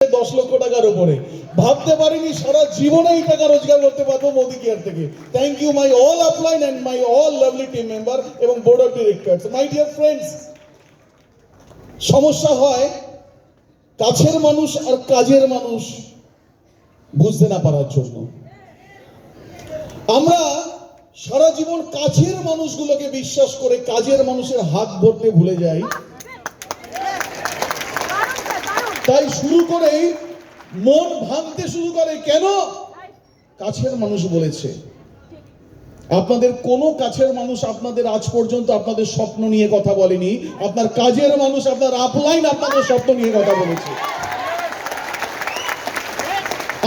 10 লক্ষ টাকার উপরে ভাবতে পারিনি সারা জীবনে এই টাকা রোজগার করতে পারবো মোদি কেয়ার থেকে। Thank you my all upline and my all lovely team member এবং board of directors. My dear friends, সমস্যা হয় কাছের মানুষ আর কাজের মানুষ বুঝতে না পারার জন্য। আমরা সারা জীবন কাছের মানুষগুলোকে বিশ্বাস করে কাজের মানুষের হাত ধরতে ভুলে যাই। তাই শুরু করেই মন ভাঙতে শুরু করে। কেন? কাছের মানুষ বলেছে। আপনাদের কোনো কাছের মানুষ আপনাদের আজ পর্যন্ত আপনাদের স্বপ্ন নিয়ে কথা বলেনি। আপনার কাজের মানুষ, আপনার আপলাইন আপনাদের স্বপ্ন নিয়ে কথা বলেছে।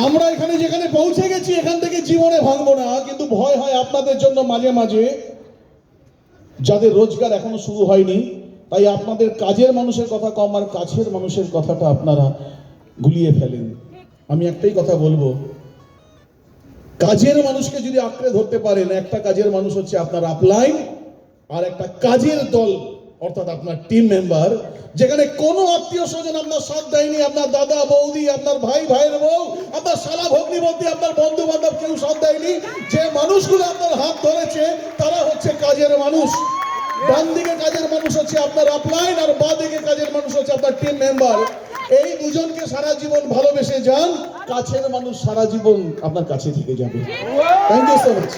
আমরা এখানে যেখানে পৌঁছে গেছি এখান থেকে জীবনে ভাঙবো না, কিন্তু ভয় হয় আপনাদের জন্য মাঝে মাঝে যাদের রোজগার এখনো শুরু হয়নি। তাই আপনাদের কাজের মানুষের কথা কম আর কাছের মানুষের কথাটা আপনারা গুলিয়ে ফেলেন। আমি একটাই কথা বলবো, কাজের মানুষকে যদি আঁকড়ে ধরতে পারেন, একটা কাজের মানুষ হচ্ছে আপনার আপলাইন আর একটা কাজের দল অর্থাৎ আপনার টিম মেম্বার, যেখানে কোনো আত্মীয় স্বজন আপনার সাথ দেয়নি, আপনার দাদা বৌদি, আপনার ভাই ভাইয়ের বউ, আপনার শালা ভগ্নিপতি, আপনার বন্ধু বান্ধব কেউ সাথ দেয়নি। যে মানুষগুলো আপনার হাত ধরেছে তারা হচ্ছে কাজের মানুষ। ডান দিকে কাজের মানুষ হচ্ছে আপনার আপলাইন আর বাঁ দিকে কাজের মানুষ হচ্ছে আপনার টিম মেম্বার। এই দুজনকে সারা জীবন ভালোবেসে যান, কাছের মানুষ সারা জীবন আপনার কাছে থেকে যাবে। Thank you so much.